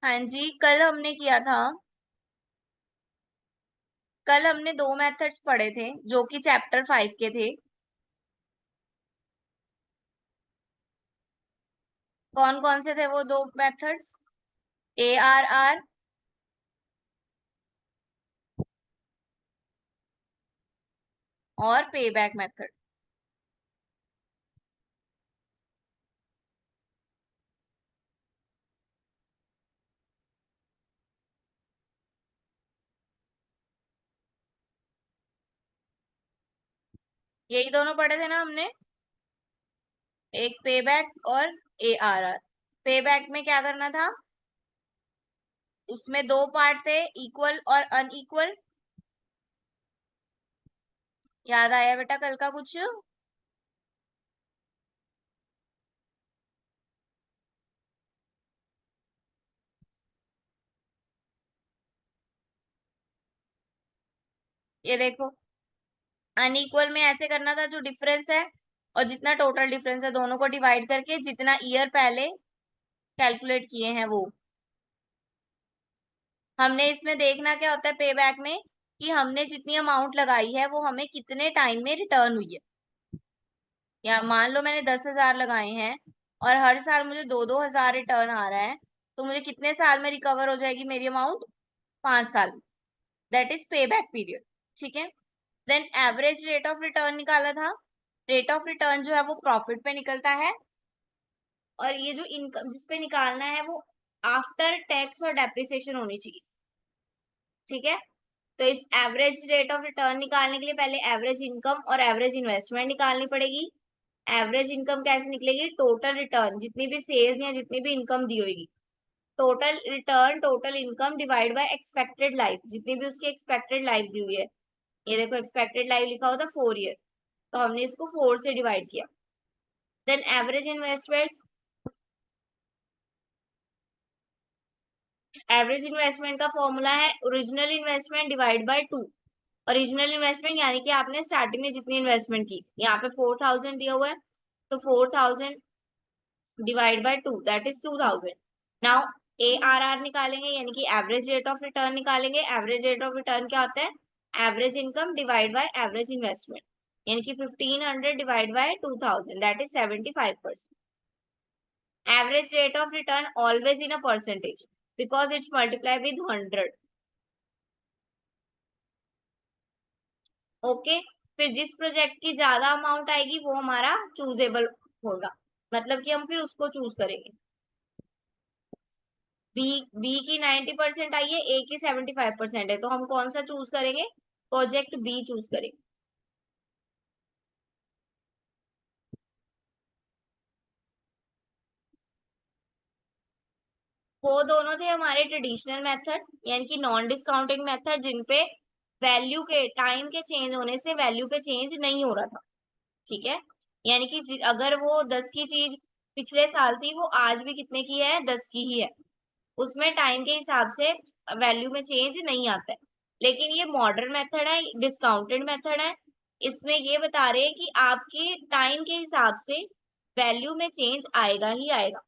हाँ जी, कल हमने दो मेथड्स पढ़े थे जो कि चैप्टर 5 के थे। कौन कौन से थे वो दो मेथड्स? ARR और पे बैक मेथड। यही दोनों पढ़े थे ना हमने, एक पे बैक और ARR। पे बैक में क्या करना था? उसमें दो पार्ट थे, इक्वल और अनइक्वल। याद आया बेटा कल का कुछ? ये देखो, अनइक्वल में ऐसे करना था, जो डिफरेंस है और जितना टोटल डिफरेंस है दोनों को डिवाइड करके जितना ईयर पहले कैलकुलेट किए हैं वो। हमने इसमें देखना क्या होता है पे बैक में, कि हमने जितनी अमाउंट लगाई है वो हमें कितने टाइम में रिटर्न हुई है। या मान लो मैंने 10,000 लगाए हैं और हर साल मुझे 2-2 हजार रिटर्न आ रहा है, तो मुझे कितने साल में रिकवर हो जाएगी मेरी अमाउंट? 5 साल। That is payback period. ठीक है। Then average rate of return निकाला था। रेट ऑफ रिटर्न जो है वो प्रॉफिट पे निकलता है, और ये जो इनकम जिसपे निकालना है वो आफ्टर टैक्स और डेप्रिसिएशन होनी चाहिए। ठीक है। तो इस एवरेज रेट ऑफ रिटर्न निकालने के लिए पहले एवरेज इनकम और एवरेज इन्वेस्टमेंट निकालनी पड़ेगी। एवरेज इनकम कैसे निकलेगी? टोटल रिटर्न, जितनी भी सेल्स या जितनी भी इनकम दी होगी, total return total income divide by expected life, जितनी भी उसकी एक्सपेक्टेड लाइफ दी हुई है। ये देखो एक्सपेक्टेड लाइफ लिखा होता 4 ईयर, तो हमने इसको 4 से डिवाइड किया। Then average investment, average investment का फॉर्मूला है original investment divide by 2। Original investment यानी कि आपने स्टार्टिंग में जितनी इन्वेस्टमेंट की, यहाँ पे 4,000 दिया हुआ है, तो 4,000 divide by 2 that is 2,000। Now ARR निकालेंगे, यानी कि एवरेज रेट ऑफ रिटर्न निकालेंगे। एवरेज रेट ऑफ रिटर्न क्या होता है? Average income divide by average investment, यानी कि 1,500 divide by 2,000 that is 75%। Average rate of return always in a percentage because it's multiply with 100। Okay. फिर जिस project की ज्यादा अमाउंट आएगी वो हमारा चूजेबल होगा, मतलब कि हम फिर उसको चूज करेंगे। बी बी की 90% आई है, ए की 75% है, तो हम कौन सा चूज करेंगे? प्रोजेक्ट बी चूज करेंगे। वो दोनों थे हमारे ट्रेडिशनल मेथड, यानी कि नॉन डिस्काउंटिंग मेथड, जिनपे वैल्यू के टाइम के चेंज होने से वैल्यू पे चेंज नहीं हो रहा था। ठीक है। यानी कि अगर वो 10 की चीज पिछले साल थी, वो आज भी कितने की है? 10 की ही है। उसमें टाइम के हिसाब से वैल्यू में चेंज नहीं आता है। लेकिन ये मॉडर्न मेथड है, डिस्काउंटेड मेथड है। इसमें ये बता रहे हैं कि आपके टाइम के हिसाब से वैल्यू में चेंज आएगा ही आएगा।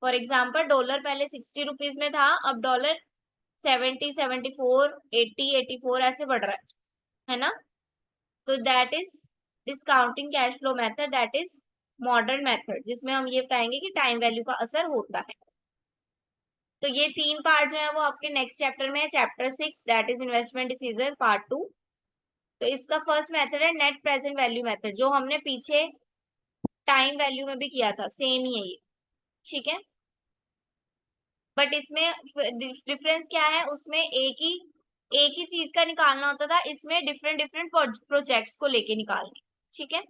फॉर एग्जाम्पल डॉलर पहले 60 रुपीज में था, अब डॉलर 70, 74, 80, 84 ऐसे बढ़ रहा है ना? तो that is discounting cash flow method, that is modern method, जिसमें हम ये बताएंगे कि टाइम वैल्यू का असर होता है। तो ये तीन पार्ट जो है वो आपके नेक्स्ट चैप्टर में है, chapter 6 that is investment decision part 2। तो इसका फर्स्ट मेथड है नेट प्रेजेंट वैल्यू मेथड, जो हमने पीछे टाइम वैल्यू में भी किया था, सेम ही है ये। ठीक है। बट इसमें डिफरेंस क्या है? उसमें एक ही चीज का निकालना होता था, इसमें डिफरेंट डिफरेंट प्रोजेक्ट्स को लेके निकालने। ठीक है।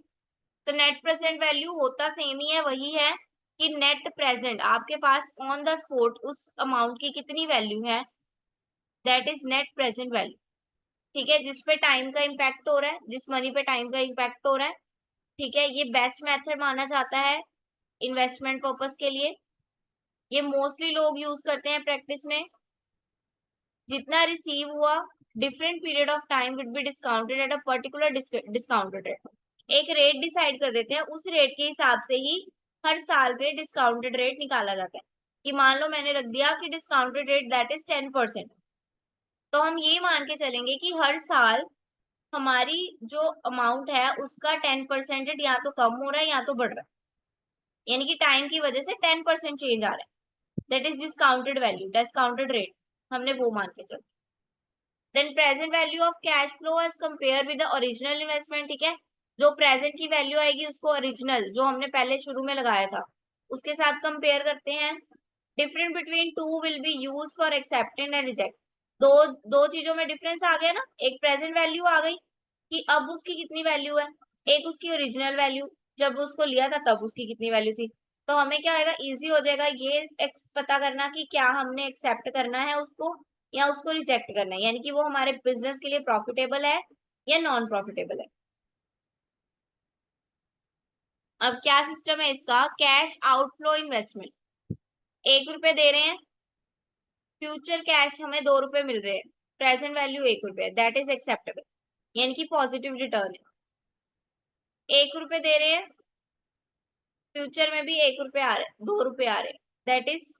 तो नेट प्रेजेंट वैल्यू होता सेम ही है, वही है कि नेट प्रेजेंट आपके पास ऑन द स्पॉट उस अमाउंट की कितनी वैल्यू है, that is net present value. ठीक है। जिस पे टाइम का इम्पैक्ट हो रहा है, जिस मनी पे टाइम का इम्पैक्ट हो रहा है। ठीक है। ये बेस्ट मेथड माना जाता है इन्वेस्टमेंट पर्पस के लिए। ये मोस्टली लोग यूज करते हैं प्रैक्टिस में। जितना रिसीव हुआ, different period of time will be discounted at a particular discounted rate. एक रेट डिसाइड कर देते हैं, उस रेट के हिसाब से ही हर साल पे डिस्काउंटेड रेट निकाला जाता है। कि मान लो मैंने रख दिया कि डिस्काउंटेड रेट दैट इज 10%, तो हम ये मान के चलेंगे कि हर साल हमारी जो अमाउंट है उसका 10% या तो कम हो रहा है या तो बढ़ रहा है, यानी कि टाइम की वजह से 10% चेंज आ रहा है, that is discounted value, discounted rate, हमने वो मान के चल। Then present value of cash flow as compare with the original investment, ठीक है, जो प्रेजेंट की वैल्यू आएगी उसको ओरिजिनल जो हमने पहले शुरू में लगाया था उसके साथ कंपेयर करते हैं। Different between two will be use for acceptance and reject, दो दो चीजों में डिफरेंस आ गया ना, एक प्रेजेंट वैल्यू आ गई कि अब उसकी कितनी वैल्यू है, एक उसकी ओरिजिनल वैल्यू जब उसको लिया था तब उसकी कितनी वैल्यू थी। तो हमें क्या होगा, इजी हो जाएगा ये पता करना कि क्या हमने एक्सेप्ट करना है उसको या उसको रिजेक्ट करना है, यानी कि वो हमारे बिजनेस के लिए प्रॉफिटेबल है या नॉन प्रॉफिटेबल है। अब क्या सिस्टम है इसका, कैश आउटफ्लो इन्वेस्टमेंट, 1 रुपए दे रहे हैं, फ्यूचर कैश हमें 2 रुपए मिल रहे हैं, प्रेजेंट वैल्यू 1 रुपए, दैट इज एक्सेप्टेबल, यानी कि पॉजिटिव रिटर्न है। 1 रुपए दे रहे हैं, फ्यूचर में भी 1 रुपए आ रहे हैं, 2 रुपए आ रहे हैं, दैट इज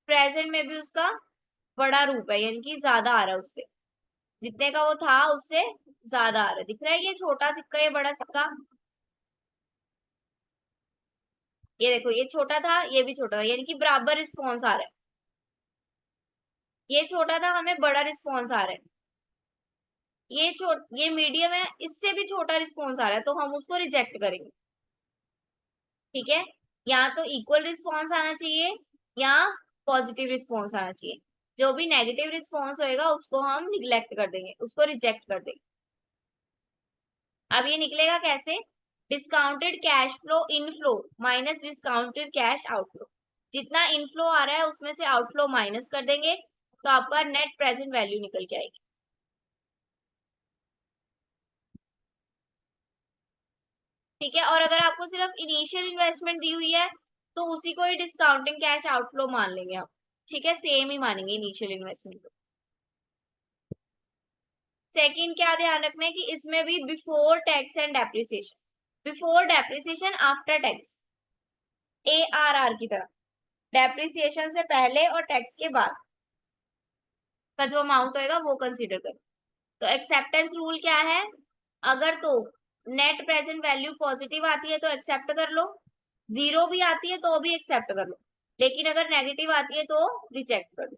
प्रेजेंट में भी उसका बड़ा रूप है, यानी कि ज्यादा आ रहा है उससे, जितने का वो था उससे ज्यादा आ रहा है। दिख रहा है ये छोटा सिक्का ये बड़ा सिक्का, ये देखो ये छोटा था ये भी छोटा था, यानी कि बराबर रिस्पॉन्स आ रहा है, ये छोटा था हमें बड़ा रिस्पॉन्स आ रहा है, ये मीडियम है इससे भी छोटा रिस्पॉन्स आ रहा है, तो हम उसको रिजेक्ट करेंगे। ठीक है, या तो इक्वल रिस्पॉन्स आना चाहिए या पॉजिटिव रिस्पॉन्स आना चाहिए, जो भी नेगेटिव रिस्पॉन्स होएगा उसको हम निग्लेक्ट कर देंगे, उसको रिजेक्ट कर देंगे। अब ये निकलेगा कैसे, discounted cash flow inflow minus discounted cash outflow, जितना इनफ्लो आ रहा है उसमें से आउटफ्लो माइनस कर देंगे तो आपका नेट प्रेजेंट वैल्यू निकल के आएगी। ठीक है, और अगर आपको सिर्फ इनिशियल इन्वेस्टमेंट दी हुई है तो उसी को ही डिस्काउंटिंग कैश आउटफ्लो मान लेंगे आप। ठीक है, सेम ही मानेंगे इनिशियल इन्वेस्टमेंट को। सेकंड क्या ध्यान रखना है कि इसमें भी before tax and depreciation, before depreciation after tax, ARR की तरह, डेप्रिसिएशन से पहले और टैक्स के बाद का जो अमाउंट होएगा वो कंसीडर करो। तो एक्सेप्टेंस रूल क्या है, अगर तो नेट प्रेजेंट वैल्यू पॉजिटिव आती है तो एक्सेप्ट कर लो, जीरो भी आती है तो भी एक्सेप्ट कर लो, लेकिन अगर नेगेटिव आती है तो रिजेक्ट कर लो।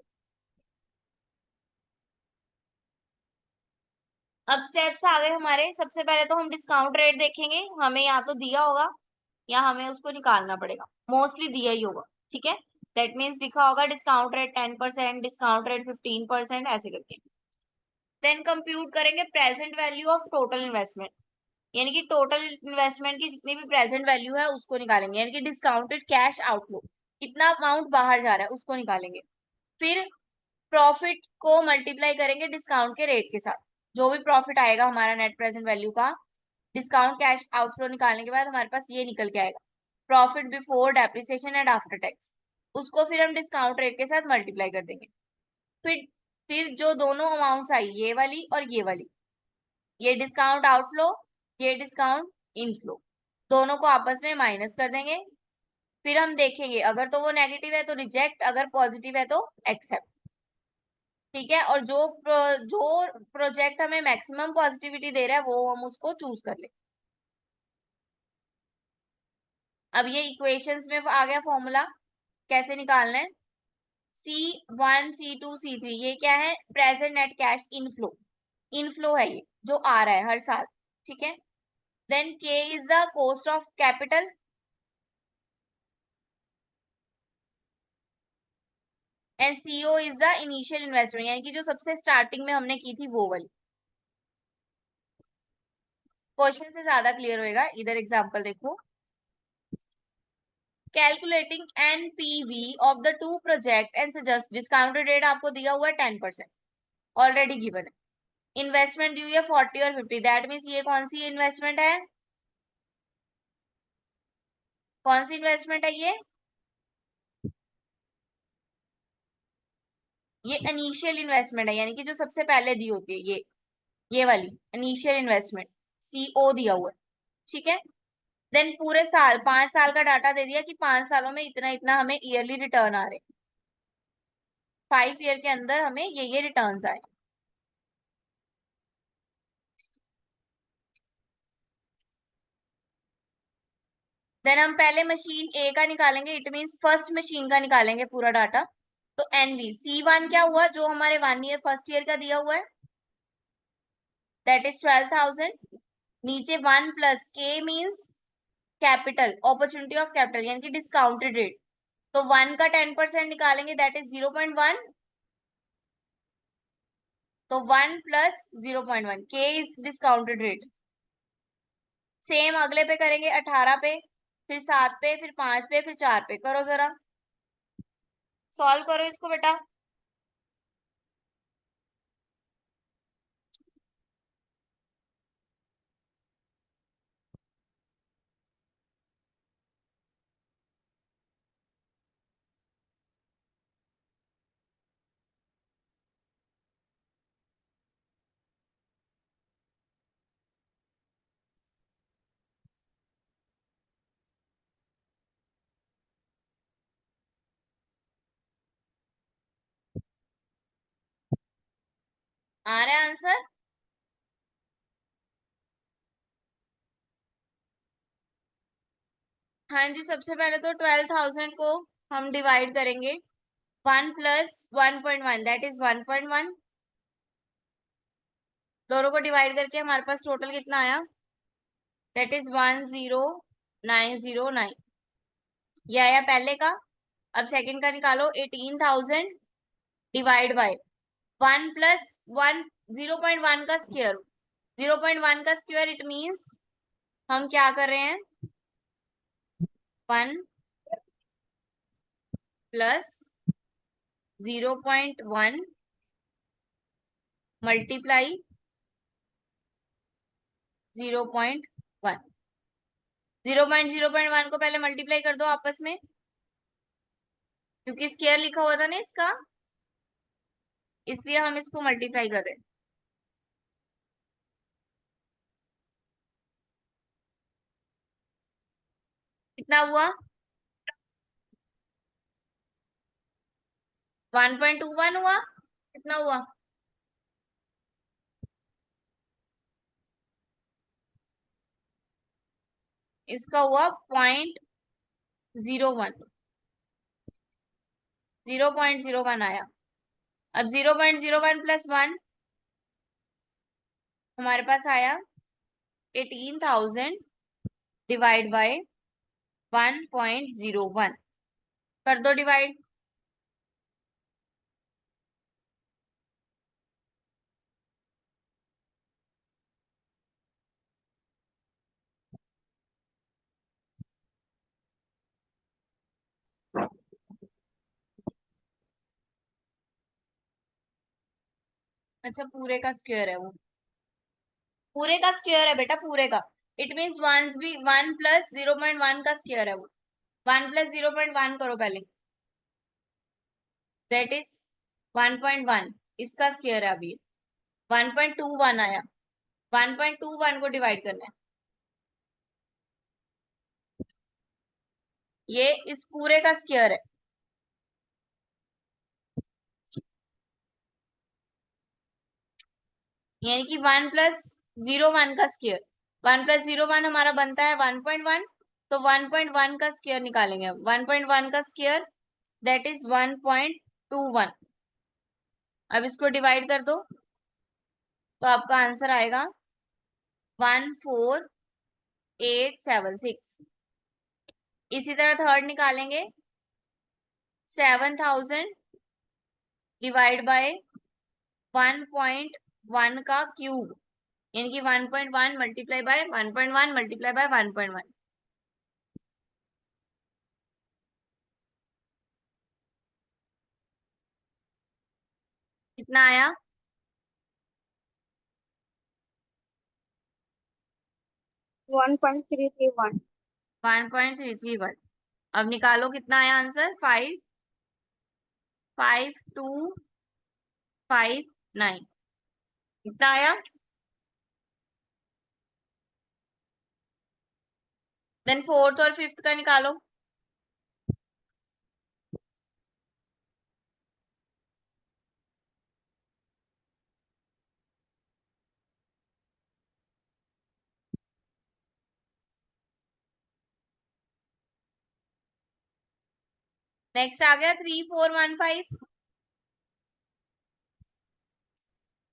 अब स्टेप्स आ गए हमारे, सबसे पहले तो हम डिस्काउंट रेट देखेंगे, हमें या तो दिया होगा या हमें उसको निकालना पड़ेगा, मोस्टली दिया ही होगा। ठीक है, दैट मीन्स लिखा होगा डिस्काउंट रेट 10%, डिस्काउंट रेट 15%, ऐसे करके। देन कंप्यूट करेंगे present value of total investment, यानी कि टोटल इन्वेस्टमेंट की जितनी भी प्रेजेंट वैल्यू है उसको निकालेंगे, यानी कि डिस्काउंटेड कैश आउटफ्लो, कितना अमाउंट बाहर जा रहा है उसको निकालेंगे। फिर प्रॉफिट को मल्टीप्लाई करेंगे डिस्काउंट के रेट के साथ, जो भी प्रॉफिट आएगा हमारा नेट प्रेजेंट वैल्यू का, डिस्काउंट कैश आउटफ्लो निकालने के बाद हमारे पास ये निकल के आएगा, profit before depreciation and after tax, उसको फिर हम डिस्काउंट रेट के साथ मल्टीप्लाई कर देंगे। फिर फिर जो दोनों अमाउंट्स आई ये वाली और ये वाली, ये डिस्काउंट आउटफ्लो ये डिस्काउंट इनफ्लो, दोनों को आपस में माइनस कर देंगे। फिर हम देखेंगे अगर तो वो नेगेटिव है तो रिजेक्ट, अगर पॉजिटिव है तो एक्सेप्ट। ठीक है, और जो प्रोजेक्ट हमें मैक्सिमम पॉजिटिविटी दे रहा है वो हम उसको चूज कर ले। अब ये इक्वेशंस में आ गया फॉर्मूला, कैसे निकालना है, C1 C2 C3, ये क्या है, present net cash inflow, inflow है ये जो आ रहा है हर साल। ठीक है, then K is the cost of capital and CO is the initial investment, यानी कि जो सबसे स्टार्टिंग में हमने की थी वो वाली। क्वेश्चन से ज्यादा क्लियर होएगा, इधर एग्जांपल देखो, calculating NPV of the two project and suggest, discounted rate आपको दिया हुआ है 10%, ऑलरेडी गिवन है, इन्वेस्टमेंट दी हुई है 40 और 50, दैट मीन्स ये कौन सी इन्वेस्टमेंट है, कौन सी इन्वेस्टमेंट है ये इनिशियल इन्वेस्टमेंट है, यानी कि जो सबसे पहले दी होती है ये वाली इनिशियल इन्वेस्टमेंट, CO दिया हुआ है। ठीक है, देन पूरे साल 5 साल का डाटा दे दिया कि 5 सालों में इतना इतना हमें ईयरली रिटर्न आ रहे, 5 ईयर के अंदर हमें ये रिटर्न्स आए। देन हम पहले मशीन ए का निकालेंगे, इट मीन्स फर्स्ट मशीन का निकालेंगे पूरा डाटा। तो एनवी C1 क्या हुआ, जो हमारे 1 ईयर फर्स्ट ईयर का दिया हुआ है, दैट इज 12,000। नीचे 1 प्लस के means capital, opportunity of capital यानी कि डिस्काउंटेड रेट। तो 1 का 10% निकालेंगे, दैट इज 0.1। तो 1 प्लस 0.1, के इज डिस्काउंटेड रेट। सेम अगले पे करेंगे 18 पे, फिर 7 पे, फिर 5 पे, फिर 4 पे। करो जरा, सॉल्व करो इसको बेटा। आ रहा है आंसर? हाँ जी, सबसे पहले तो 12,000 को हम डिवाइड करेंगे 1 प्लस 1.1, दैट इज 1.1। दोनों को डिवाइड करके हमारे पास टोटल कितना आया, दैट इज 10909। ये आया पहले का। अब सेकंड का निकालो, 18,000 डिवाइड बाय 1 प्लस 1, 0.1 का स्क्वायर। 0.1 का स्क्वायर इट मीन्स हम क्या कर रहे हैं, 1 प्लस 0.1 मल्टीप्लाई 0.1। 0.0.1 को पहले मल्टीप्लाई कर दो आपस में, क्योंकि स्क्वायर लिखा हुआ था ना इसका, इसलिए हम इसको मल्टीप्लाई कर रहे हैं। कितना हुआ, 1.21 हुआ। कितना हुआ, इसका हुआ 0.01, 0.01 आया। अब 0.01 प्लस 1 हमारे पास आया 18,000 डिवाइड बाय 1.01। कर दो डिवाइड। अच्छा, पूरे का स्क्वायर है वो, पूरे का स्क्वायर है बेटा, पूरे का। इट मीन्स वन भी 1 प्लस 0.1 का स्क्वायर है वो। 1 प्लस 0.1 करो पहले, दैट इज 1.1। इसका स्क्वायर है अभी 1.21 आया। 1.21 को डिवाइड करना है, ये इस पूरे का स्क्वायर है। यानी कि 1 प्लस 0.1 का स्क्वायर, 1 प्लस 0.1 हमारा बनता है 1.1। तो 1.1 का स्क्वायर निकालेंगे अब। 1.1 का स्क्वायर दैट इज 1.21। अब इसको डिवाइड कर दो, तो आपका आंसर आएगा 14876। इसी तरह थर्ड निकालेंगे, 7,000 डिवाइड बाय 1.1 का क्यूब, यानी कि 1.1 मल्टीप्लाई बाय 1.1 मल्टीप्लाई बाय 1.1। कितना आया, 1.331। 1.331। अब निकालो कितना आया आंसर, 55259। कितना आया, देन फोर्थ और फिफ्थ का निकालो। नेक्स्ट आ गया 3415।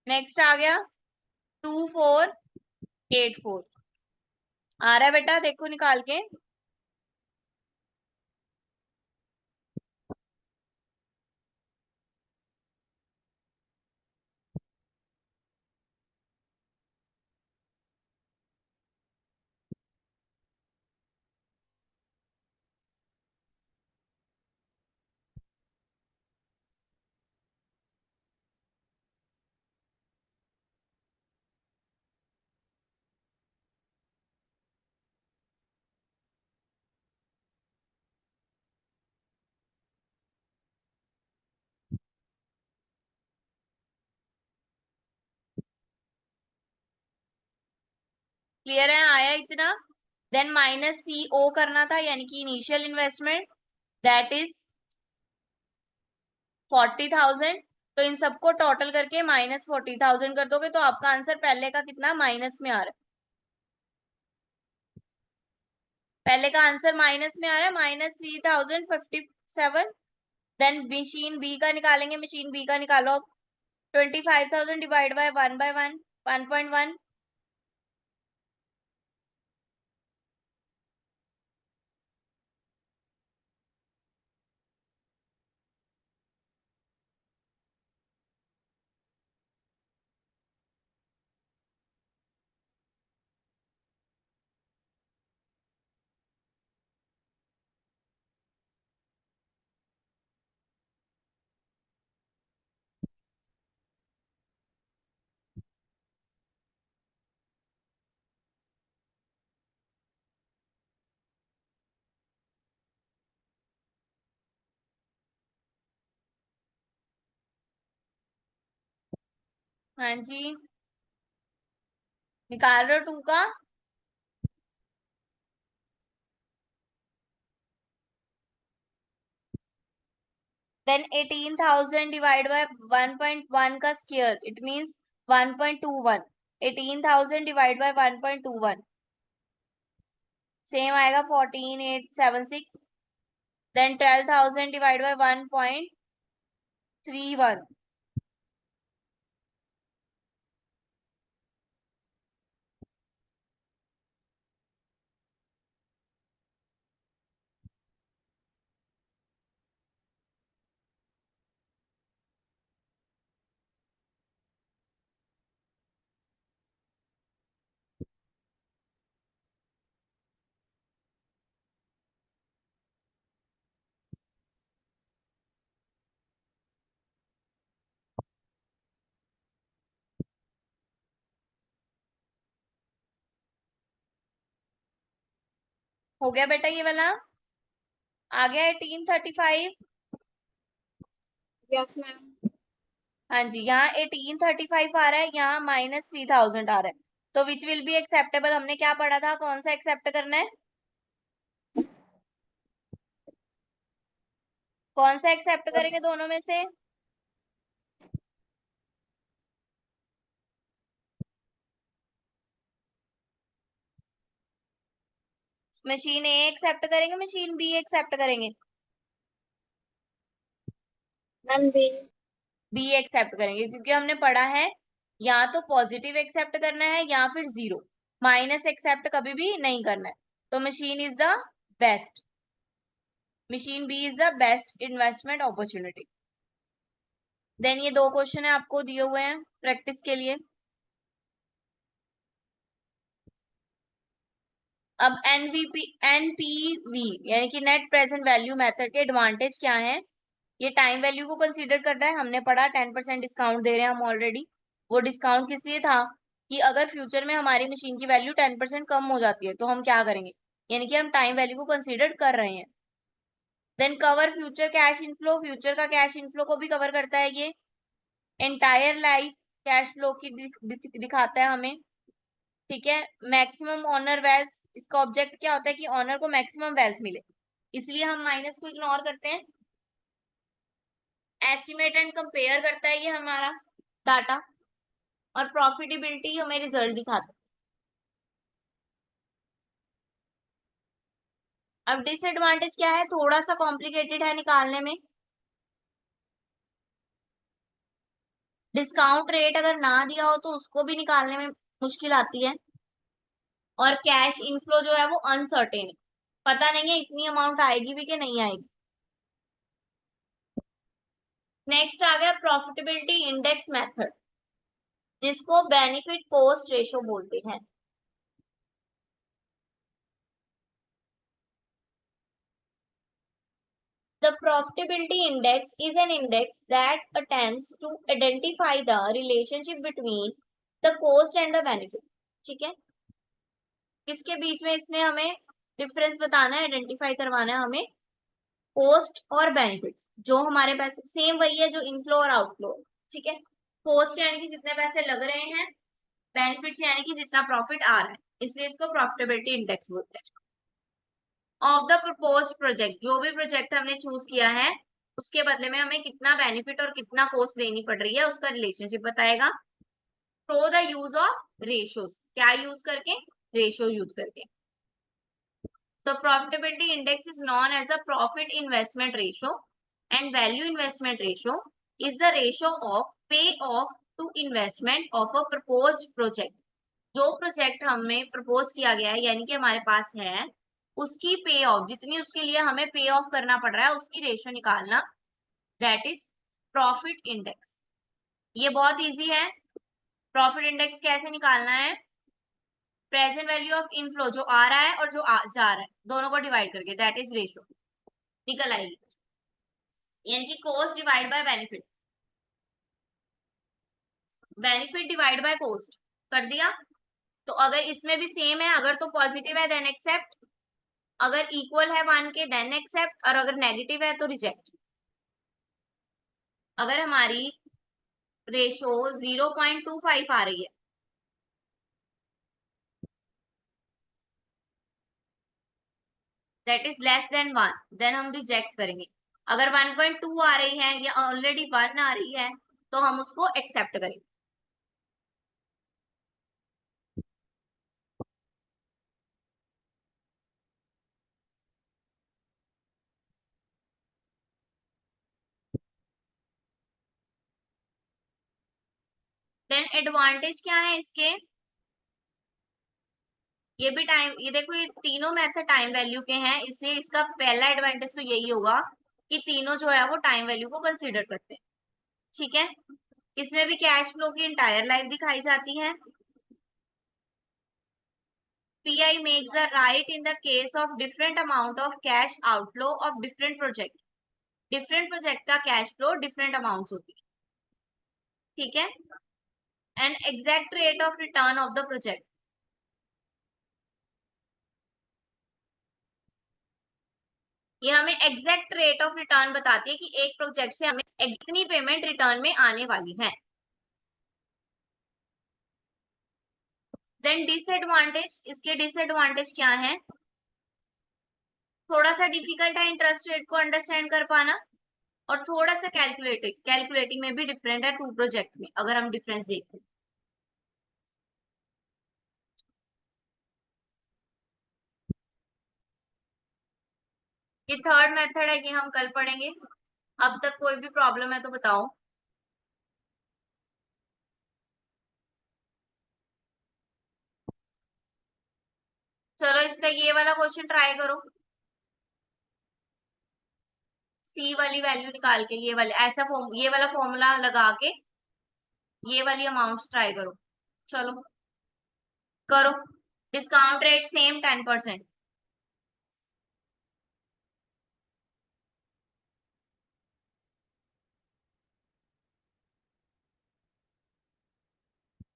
नेक्स्ट आ गया 2484। आ रहा है बेटा, देखो निकाल के। क्लियर है, आया इतना। देन माइनस सी ओ करना था, यानी कि इनिशियल इन्वेस्टमेंट, दैट इज 40,000। तो इन सबको टोटल करके -40,000 कर दोगे तो आपका आंसर पहले का कितना माइनस में आ रहा है। पहले का आंसर माइनस में आ रहा है, -3,057। देन मशीन बी का निकालेंगे। मशीन बी का निकालो। 25,000 डिवाइड बाय 1/1, 1.1। हाँ जी, निकाल रहे हो 2 का। देन 18,000 डिवाइड बाय 1.1 का square, it means 1.21। 18,000 divide by 1.21 same आएगा 14,876। Then 12,000 divide by 1.31। हो गया बेटा ये वाला। आ गया 1835। Yes ma'am. हाँ जी, यहाँ 1835 आ रहा है, यहाँ -3,000 आ रहा है। तो विच विल बी एक्सेप्टेबल, हमने क्या पढ़ा था, कौन सा एक्सेप्ट करना है, कौन सा एक्सेप्ट करेंगे दोनों में से। मशीन ए एक्सेप्ट करेंगे, मशीन बी एक्सेप्ट करेंगे। Ma'am B. बी एक्सेप्ट करेंगे, क्योंकि हमने पढ़ा है या तो पॉजिटिव एक्सेप्ट करना है या फिर जीरो, माइनस एक्सेप्ट कभी भी नहीं करना है। तो machine is the best, machine B is the best investment opportunity. Then ये 2 क्वेश्चन है आपको दिए हुए हैं प्रैक्टिस के लिए। अब एनपीवी यानी कि नेट प्रेजेंट वैल्यू मेथड के एडवांटेज क्या है। ये टाइम वैल्यू को कंसीडर करना है, हमने पढ़ा 10% डिस्काउंट दे रहे हैं हम ऑलरेडी। वो डिस्काउंट किस लिए था कि अगर फ्यूचर में हमारी मशीन की वैल्यू 10% कम हो जाती है तो हम क्या करेंगे, यानी कि हम टाइम वैल्यू को कंसीडर कर रहे हैं। Then cover future cash inflow, future का कैश इनफ्लो को भी कवर करता है ये। एंटायर लाइफ कैश फ्लो की दिखाता है हमें। ठीक है। मैक्सिमम ऑनर वेल्थ इसका ऑब्जेक्ट क्या होता है कि ऑनर को मैक्सिमम वेल्थ मिले, इसलिए हम माइनस को इग्नोर करते हैं। एस्टिमेट एंड कंपेयर करता है ये हमारा डाटा, और प्रॉफिटेबिलिटी हमें रिजल्ट दिखाता है। अब डिसएडवांटेज क्या है, थोड़ा सा कॉम्प्लिकेटेड है निकालने में। डिस्काउंट रेट अगर ना दिया हो तो उसको भी निकालने में मुश्किल आती है, और कैश इनफ्लो जो है वो अनसर्टेन है, पता नहीं है इतनी अमाउंट आएगी भी कि नहीं आएगी। नेक्स्ट आ गया प्रॉफिटेबिलिटी इंडेक्स मेथड, जिसको बेनिफिट कॉस्ट रेशो बोलते हैं। The profitability index is an index that attempts to identify the relationship between the cost and the benefit। ठीक है, किसके बीच में इसने हमें डिफरेंस बताना है, आइडेंटिफाई करवाना है हमें, कॉस्ट और बेनिफिट्स। जो हमारे पैसे सेम वही है जो इनफ्लो और आउटफ्लो, ठीक है। कॉस्ट यानी कि जितने पैसे लग रहे हैं, बेनिफिट्स यानी कि जितना प्रॉफिट आ रहा है, इसलिए इसको प्रॉफिटेबिलिटी इंडेक्स बोलते हैं। ऑफ द प्रपोज्ड प्रोजेक्ट, जो भी प्रोजेक्ट हमने चूज किया है उसके बदले में हमें कितना बेनिफिट और कितना कॉस्ट देनी पड़ रही है उसका रिलेशनशिप बताएगा। Through the use of ratios, क्या यूज करके, रेशियो यूज करके। तो profitability index is known as the profit investment ratio and value investment ratio is the ratio of pay off to investment of a proposed project. जो project हमें propose किया गया है यानी कि हमारे पास है, उसकी पे ऑफ, जितनी उसके लिए हमें पे ऑफ करना पड़ रहा है उसकी रेशियो निकालना, दैट इज प्रॉफिट इंडेक्स। ये बहुत इजी है। प्रॉफिट इंडेक्स कैसे निकालना है, प्रेजेंट वैल्यू ऑफ इनफ्लो जो आ रहा है और जो जा रहा है दोनों को डिवाइड करके, दैट इज रेशियो निकल आएगी, यानी कि cost divide by benefit, benefit divide by cost कर दिया। तो अगर इसमें भी सेम है, अगर तो पॉजिटिव है देन एक्सेप्ट, अगर इक्वल है वन के देन एक्सेप्ट, और अगर नेगेटिव है तो रिजेक्ट। अगर हमारी रेशो 0.25 आ रही है, that is less than one, then हम रिजेक्ट करेंगे। अगर 1.2 आ रही है या ऑलरेडी 1 आ रही है तो हम उसको एक्सेप्ट करेंगे। देन एडवांटेज क्या है इसके, ये भी टाइम, ये देखो ये तीनों मेथड टाइम वैल्यू के हैं, इसलिए इसका पहला एडवांटेज तो यही होगा कि तीनों जो है वो टाइम वैल्यू को कंसीडर करते हैं। ठीक है, इसमें भी कैश फ्लो की इंटायर लाइफ दिखाई जाती है। PI makes the right in the case of different amount of cash outflow of different project। Different project का कैश फ्लो डिफरेंट अमाउंट्स होती है, ठीक है। And exact rate of return of the project, ये हमें एग्जैक्ट रेट ऑफ रिटर्न बताती है कि एक प्रोजेक्ट से हमें कितनी पेमेंट रिटर्न में आने वाली है। देन डिसएडवांटेज, इसके डिसएडवांटेज क्या है, थोड़ा सा डिफिकल्ट है इंटरेस्ट रेट को अंडरस्टैंड कर पाना, और थोड़ा सा कैलकुलेटिंग में भी डिफरेंट है टू प्रोजेक्ट में, अगर हम डिफरेंस देखें। ये थर्ड मेथड है, ये हम कल पढ़ेंगे। अब तक कोई भी प्रॉब्लम है तो बताओ। चलो इसका ये वाला क्वेश्चन ट्राई करो, सी वाली वैल्यू निकाल के, ये वाले ऐसा ये वाला फॉर्मूला लगा के ये वाली अमाउंट्स ट्राई करो। चलो करो। Discount rate same 10%।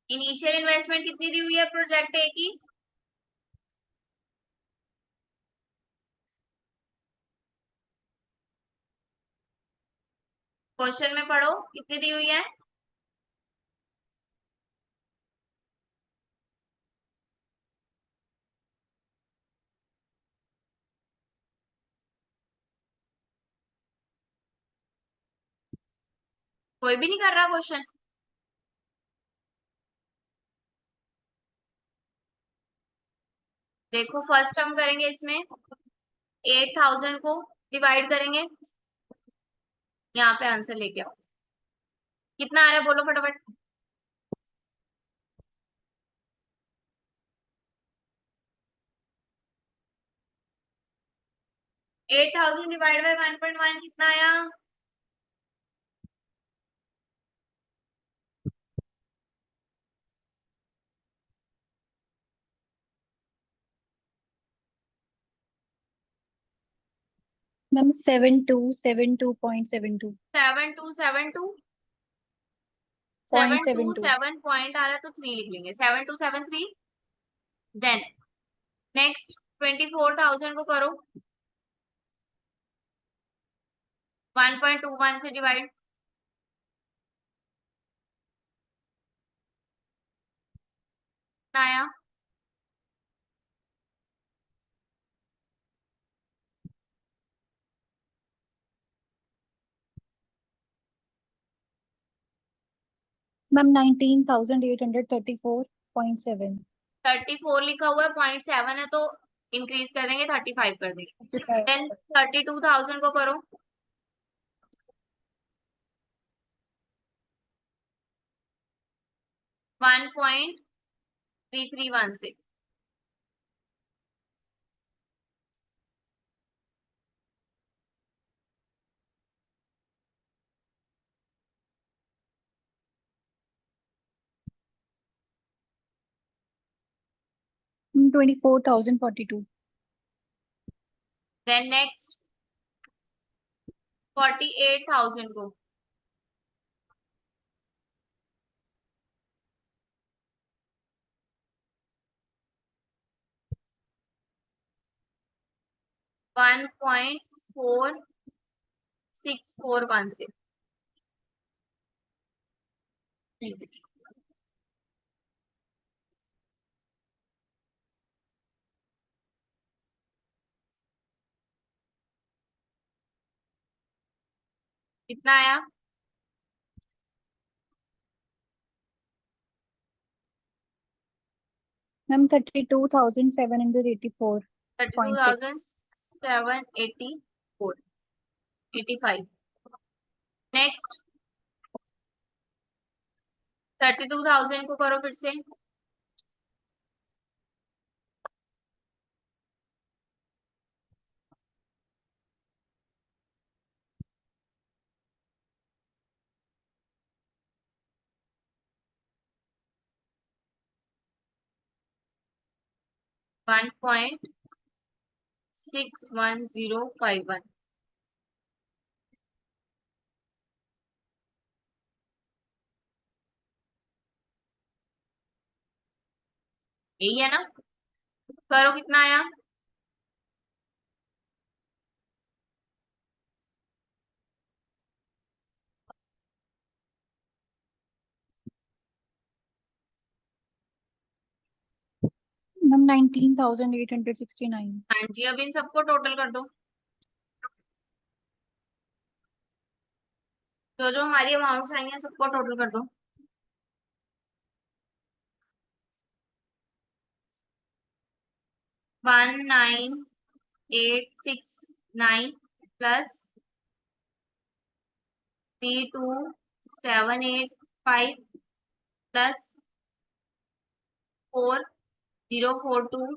Initial investment कितनी दी हुई है प्रोजेक्ट ए की, क्वेश्चन में पढ़ो कितनी दी हुई है। कोई भी नहीं कर रहा क्वेश्चन? देखो फर्स्ट हम करेंगे इसमें 8000 को डिवाइड करेंगे, यहाँ पे आंसर लेके आओ। कितना आ रहा है बोलो फटाफट। 8000 डिवाइड बाय 1.1 कितना आया? Ma'am 7272.72 7272 point seven two 727 point आ रहा है तो 3 लिख लेंगे, 7273। देन नेक्स्ट 24,000 को करो 1.21 से डिवाइड, आया मैम 19,834.7 34 लिखा हुआ है, 0.7 है तो इंक्रीज करेंगे 35 कर देंगे। देन 32,000 को करो 1.331 से, 24,042 देन नेक्स्ट 48,000 को 1.4641 से। कितना आया? मैम 32,784.6 32,784 85। नेक्स्ट 32,000 को करो फिर से 1.61051। यही है ना? करो कितना आया? मैम 19,869 हाँ जी, अब इन सबको टोटल कर दो, जो जो हमारी अमाउंट्स आई हैं सबको टोटल कर दो। 19,869 प्लस 32,785 प्लस 4042